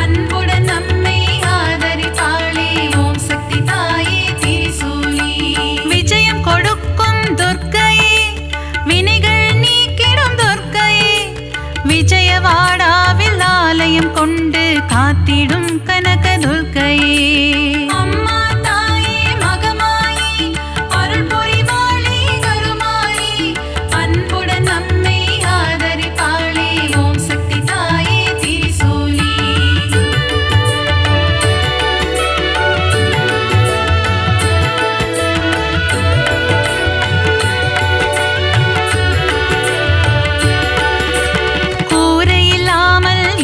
அன்புடன் நம்மை ஆதரிப்பாளே ஓம் சக்தி தாயே திரிசூலி. விஜயம் கொடுக்கும் துர்க்கையே வினைகள் நீக்கிடும் துர்க்கையே விஜயவா வாடாவில் ஆலயம் கொண்டு காத்திடும் கனகதுர்க்கையே. அம்மா தாயே மகமாயி அருள் புரிவாளே கருமாரி, அன்புடன் நம்மை ஆதரிப்பாளே ஓம் சக்தி தாயே திரிசூலி.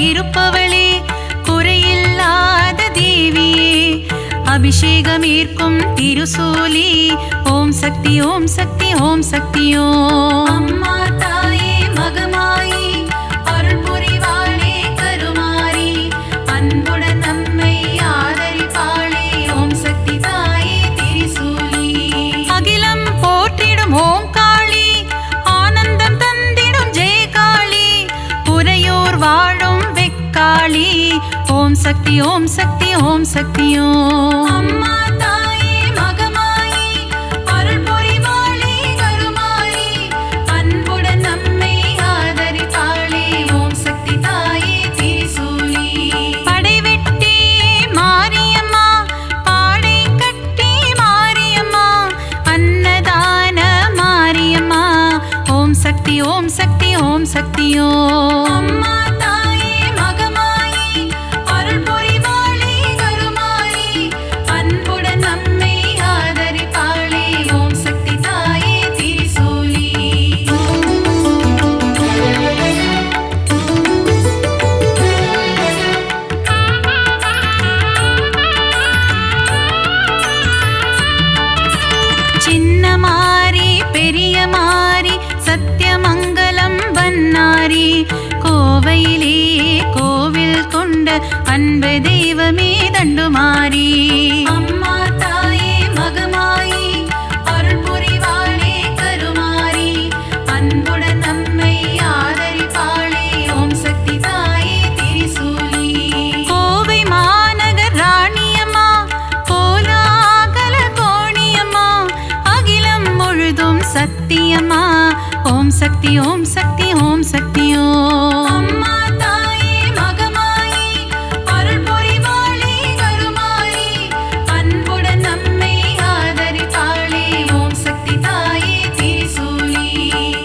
இருப்பவளே குறையில்லாத தேவியே, அபிஷேகம் ஈர்க்கும் திருசூலி ஓம் சக்தி ஓம் சக்தி ஓம் சக்தியோ. அம்மா தாயே மகமாயி அருள் புரிவாளே கருமாரி, அன்புடன் நம்மை ஆதரிப்பாளே ஓம் சக்தி தாயே திரிசூலி. அகிலம் போற்றிடும் ஓம் காளி, ஆனந்தம் தந்திடும் ஜெய காளி, புரையோர் வாழும் காளி ஓம் சக்தி ஓம் சக்தி ஓம் சக்தியோ. அம்மா தாயே மகமாயி அருள் புரிவாளே கருமாரி, அன்புடன் நம்மை ஆதரிப்பாளே ஓம் சக்தி தாயே திரிசூலி. படைவெட்டி மாரியம்மா பாடை கட்டி மாரியம்மா, அன்னதான மாரியம்மா ஓம் சக்தி ஓம் சக்தி ஓம் சக்தியோ. அம்மா கோவையிலே கோவில் கொண்ட அன்பு தெய்வமே தண்டுமாரி. அம்மா தாயே மகமாயி அருள் புரிவாளே கருமாரி, அன்புடன் நம்மை ஆதரிப்பாளே ஓம் சக்தி தாயே திரிசூலி. கோவை மாநகர் ராணியம்மா கோலாகல கோணியம்மா, அகிலம் முழுதும் சத்தியம்மா ஓம் சக்தி ஓம் சக்தி ஓம் சக்தியோ. அம்மா தாயே மகமாயி அருள் புரிவாளே கருமாரி, அன்புடன் நம்மை ஆதரிப்பாளே ஓம் சக்தி தாயே திரிசூலி.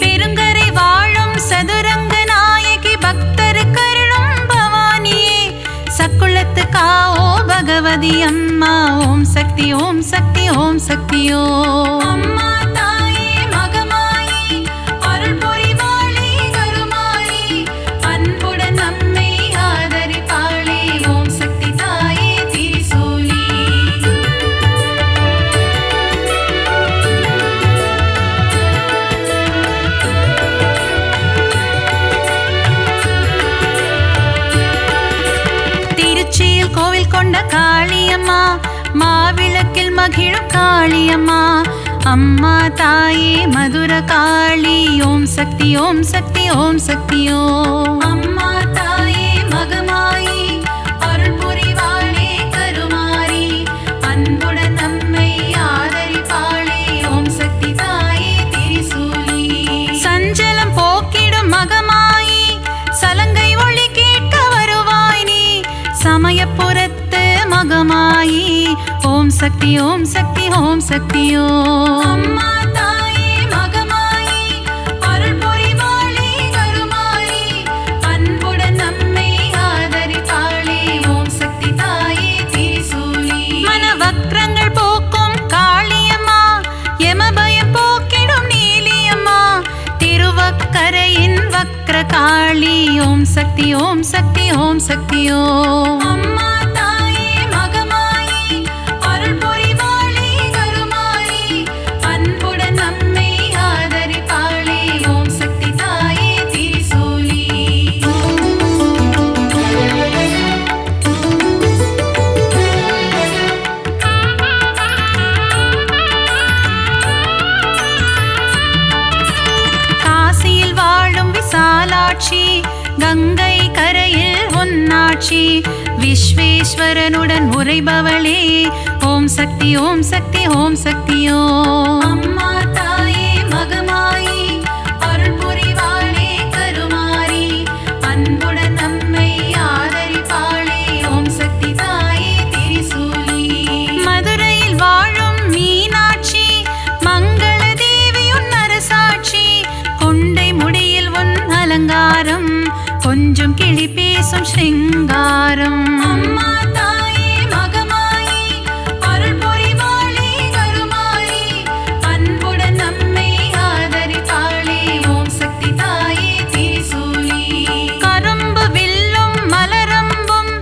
பெருங்கரை வாழும் சதுரங்க நாயகி, பக்தர் கருளும் பவானியே, சக்குளத்து காவோ பகவதி அம்மா ஓம் சக்தி ஓம் சக்தி ஓம் சக்தியோ. அம்மா கோவில் கொண்ட காளியம்மா, மாவிளக்கில் மகிழும் காளியம்மா, அம்மா தாயே மதுர காளி ஓம் சக்தி ஓம் சக்தி ஓம் சக்தியோ. அம்மா தாயே மகமாயி அருள் புரிவாளே கருமாரி, அன்புடன் நம்மை ஆதரிப்பாளே ஓம் சக்தி தாயே திரிசூலி. சஞ்சலம் போக்கிடும் மகமாயி, சலங்கை ஒளி கேட்க வருவாய் நீ, சமயபுரத்து மகமாயி ஓம் சக்தி ஓம் சக்தி ஓம் சக்தியோ. அம்மா தாயே மகமாயி அருள் புரிவாளே கருமாரி, அன்புடன் நம்மை ஆதரிப்பாளே ஓம் சக்தி தாயே திரிசூலி. மனவக்ரங்கள் போக்கும் காளியம்மா, யமபயம் போக்கிடும் நீலியம்மா, திருவக்கரையின் வக்ர காளி ஓம் சக்தி ஓம் சக்தி ஓம் சக்தியோ. அம்மா தாயே மகமாயி அருள் புரிவாளே கருமாரி, அன்புடன் நம்மை ஆதரிப்பாளே ஓம் சக்தி தாயே திரிசூலி. காசியில் வாழும் விசாலாட்சி, கங்கை கரையில் உன்னாட்சி, விஸ்வேஸ்வரனுடன் உரைபவளே ஓம் சக்தி ஓம் சக்தி ஓம் சக்தியோ. அம்மா தாயே மகமாயி அருள் புரிவாளே கருமாரி, அன்புடன் வீசும் சிங்காரம். அம்மா தாயே மகமாயி அருள் புரிவாளே கருமாரி, அன்புடன் நம்மை ஆதரிப்பாளே ஓம் சக்தி தாயே திரிசூலி. கரும்பு வில்லும் மலரம்பும்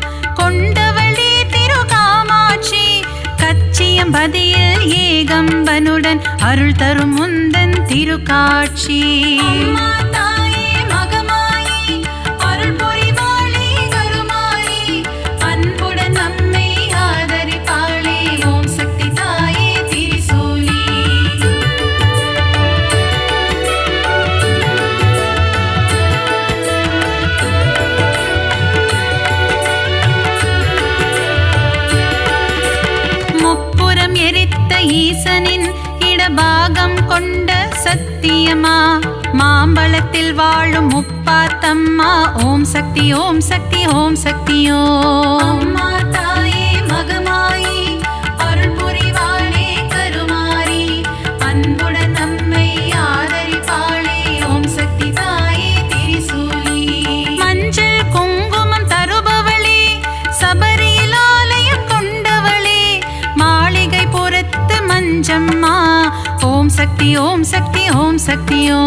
கொண்டவளே திருகாமாட்சி, கச்சியம்பதியில் ஏகம்பனுடன் அருள் தரும் முந்தன் திருக்காட்சி. அம்மா தாயே மகமாயி அருள் புரிவாளே கருமாரி, அன்புடன் நம்மை ஆதரிப்பாளே ஓம் சக்தி தாயே திரிசூலி. முப்புறம் எரித்த ஈசனின் இடபாகம் கொண்ட சத்தியமா, மாம்பழத்தில் வாழும் முப்பாத்தம்மா ஓம் சக்தி ஓம் சக்தி ஓம் சக்தியோ. அம்மா தாயே மகமாயி அருள் புரிவாளே கருமாரி, அன்புடன் நம்மை ஆதரிப்பாளே ஓம் சக்தி தாயே திரிசூலி. மஞ்சள் குங்குமம் தருபவளே, சபரியில் ஆலயம் கொண்டவளே, மாளிகை புறத்து மஞ்சம்மா ஓம் சக்தி ஓம் சக்தி ஓம் சக்தியோ.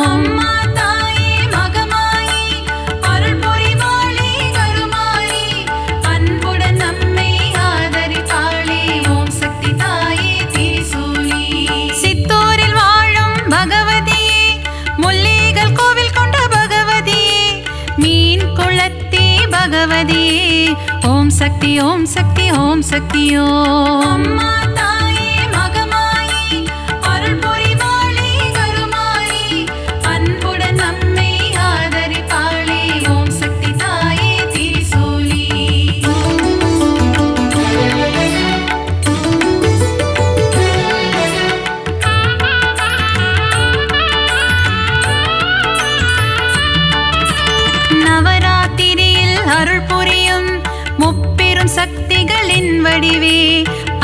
அம்மா தாயே மகமாயி அருள் புரிவாளே கருமாரி, அன்புடன் நம்மை ஆதரிப்பாளே ஓம் சக்தி தாயே திரிசூலி. சித்தூரில் வாழும் பகவதியே, முல்லைகள் கோவில் கொண்ட பகவதியே, மீன் குளத்தே பகவதியே ஓம் சக்தி ஓம் சக்தி ஓம் சக்தியோ. அம்மா தாயே மகமாயி அருள் புரிவாளே கருமாரி, அன்புடன் நம்மை ஆதரிப்பாளே ஓம் சக்தி தாயே திரிசூலி. நவராத்திரியில் அருள் புரியும் முப்பெரும் சக்திகளின் வடிவே,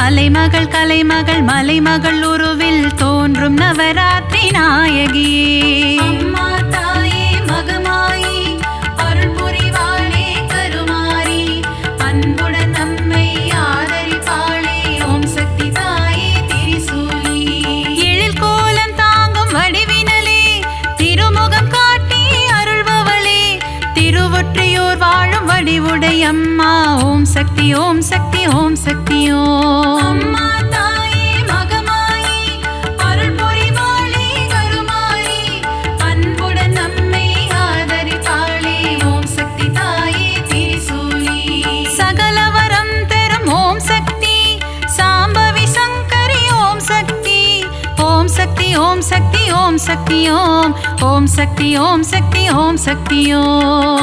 அலைமகள் கலைமகள் மலைமகள் உருவில் தோன்றும் நவராத்திரி நாயகியே. அம்மா தாயே மகமாயி அருள் புரிவாளே கருமாரி, அன்புடன் நம்மை ஆதரிப்பாளே ஓம் சக்தி தாயே திரிசூலி. எழில் கோலம் தாங்கும் வடிவினலே, திருமுகம் காட்டி அருள்பவளே, திருவொற்றியூர் வாழும் வடிவுடை அம்மா ஓம் சக்தி ஓம் சக்தி ஓம் சக்தியோ. அம்மா தாயே மகமாயி அருள் புரிவாளே கருமாரி, அன்புடன் நம்மை ஆதரிப்பாளே ஓம் சக்தி தாயே திரிசூலி. சகலவரம் தரும் ஓம் சக்தி, சாம்பவி சங்கரி ஓம் சக்தி, ஓம் சக்தி ஓம் சக்தி ஓம் சக்தி ஓம், ஓம் சக்தி ஓம் சக்தி ஓம் சக்தியோ.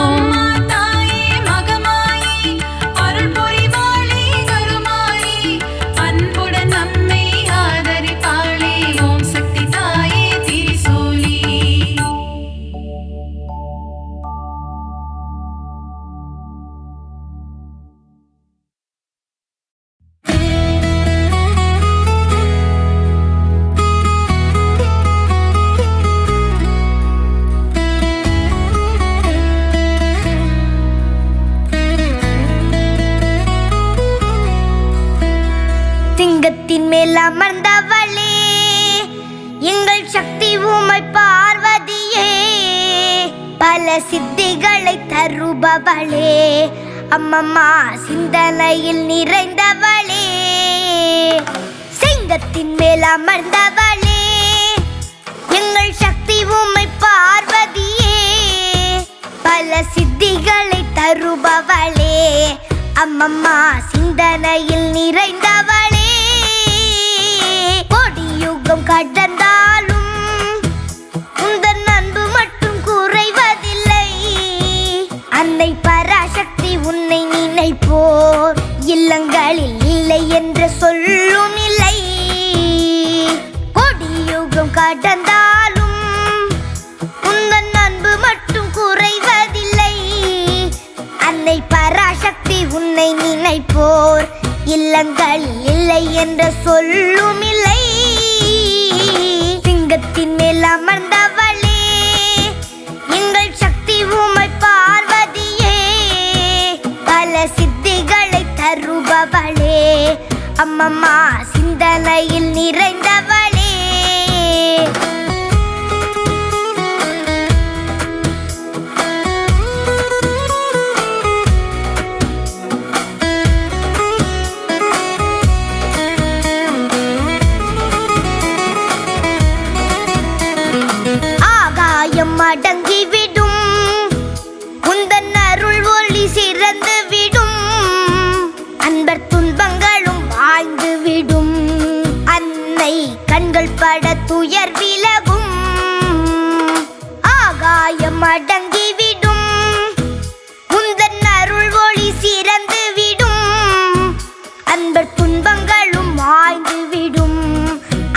அம்மா தாயே மகமாயி அருள் புரிவாளே கருமாரி, அன்புடன் நம்மை ஆதரிப்பாளே ஓம் சக்தி தாயே திரிசூலி. சிங்கத்தின் மேல் அமர்ந்தவளே, எங்கள் சக்தி உமை பார்வதியே, பல சித்திகளை தருபவளே, அம்மம்மா சிந்தனையில் நிறைந்தவளே. சிங்கத்தின் மேல் அமர்ந்தவளே, எங்கள் சக்தி உமை பார்வதியே, பல சித்திகளை தருபவளே, அம்மம்மா சிந்தனையில் நிறைந்தவளே. கொடியுகம் கடந்தாலும் உந்தன் அன்பு மட்டும் குறைவதில்லை, அன்னை பராசக்தி உன்னை நினைப்போர் இல்லங்களில் இல்லை என்ற சொல்லும் இல்லை. கொடியுகம் கடந்தாலும் உந்தன் அன்பு மட்டும் குறைவதில்லை, அன்னை பராசக்தி உன்னை நினைப்போர் இல்லங்களில் இல்லை என்ற சொல்லும் இல்லை. சிங்கத்தின் மேல் அமர்ந்தவளே, எங்கள் சக்தி உமை பார்வதியே, அம்மம்மா சிந்தனையில் நிறைந்தவளே. ஆகாயம் அடங்கிவிடும், உந்தன் அருள் ஒளி சிறந்து விடும், அன்பர் துன்பங்களும் வாழ்ந்து விடும், அன்னை கண்கள் பட துயர் விலகும். ஆகாயம் அடங்கிவிடும், உந்தன் அருள் ஒளி சிறந்து விடும், அன்பர் துன்பங்களும் வாழ்ந்து விடும்,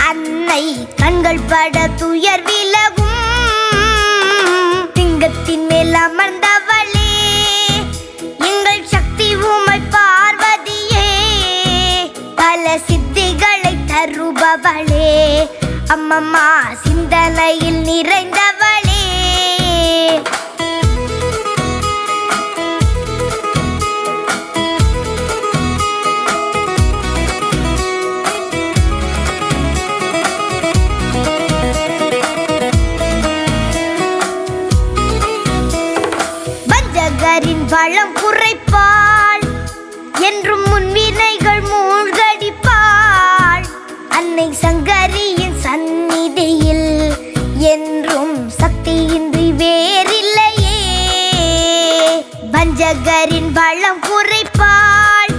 அன்னை கண்கள் பட துயர் விலகும். சிங்கத்தின் மேல் அமர்ந்தவளே, எங்கள் சக்தி உமை பார்வதியே, பல சித்திகளை தருபவளே, அம்மம்மா சிந்தனையில் நிறைந்தவளே. வஞ்சகரின் வளம் குறைப்பாள், என்றும் முன்வினைகள் மூழ்கடிப்பாள், அன்னை சங்கரியின் சந்நிதியில் என்றும் சக்தியின்றி வேறில்லையே. வஞ்சகரின் வளம் குறைப்பாள்,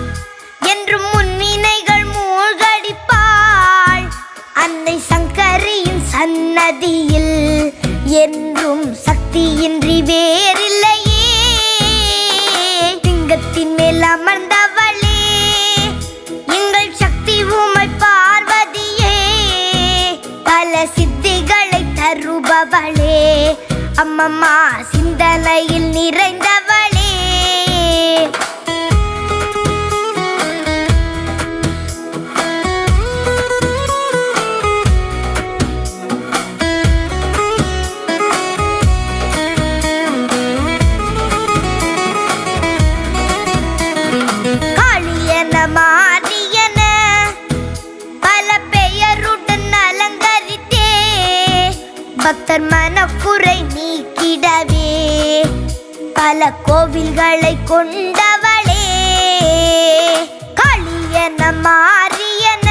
என்றும் முன்வினைகள் மூழ்கடிப்பாள், அன்னை சங்கரியின் சன்னதியில் என்றும் சக்தியின்றி வேறில்லையே. சிங்கத்தின் மேல் அமர்ந்தவளே, எங்கள் சக்தி உமை பார்வதியே, பல சித்திகளை தருபவளே, அம்மம்மா சிந்தனையில் நிறைந்தவளே. காளியன மாரியன பல பெயருடன் அலங்கரித்தே, பக்தர் மனக்குறை நீக்கிடவே பல கோவில்களை கொண்டவளே. காளியன மாரியன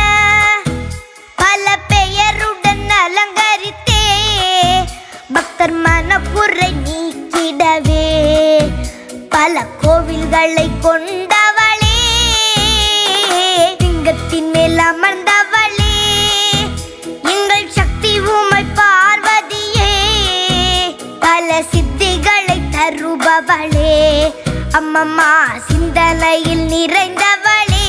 பல பெயருடன் அலங்கரித்தே, பக்தர் மனக்குறை நீக்கிடவே பல கோவில்களை கொண்டவளே. சிங்கத்தின் மேல் அமர்ந்தவளே, எங்கள் சக்தி உமை பார்வதியே, பல சித்திகளை தருபவளே, அம்மம்மா சிந்தனையில் நிறைந்தவளே.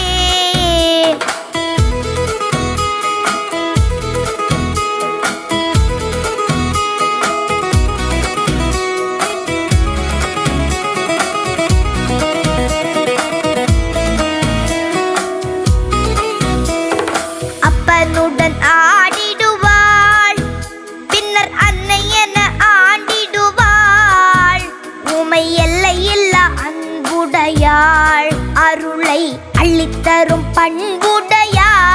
அப்பனுடன் ஆடிடுவாள், பின்னர் அன்னை என ஆண்டிடுவாள், உமை எல்லையில்லா அன்புடையாள், அருளை அள்ளித்தரும் பண்புடையாள்.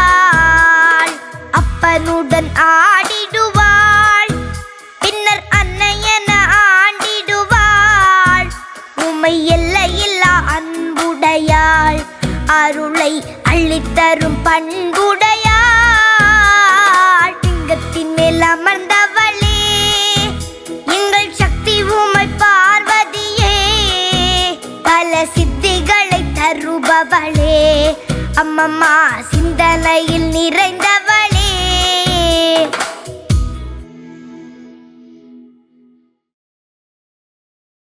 அப்பனுடன் ஆடிடுவாள், பின்னர் அன்னை என ஆண்டிடுவாள், உமை எல்லையில்லா அன்புடையாள், அருளை அள்ளித்தரும் பண்புடையாள். சிங்கத்தின் மேல் அமர்ந்தவளே, எங்கள் சக்தி உமை பார்வதியே, பல சித்திகளை தருபவளே, அம்மம்மா சிந்தனையில் நிறைந்தவளே.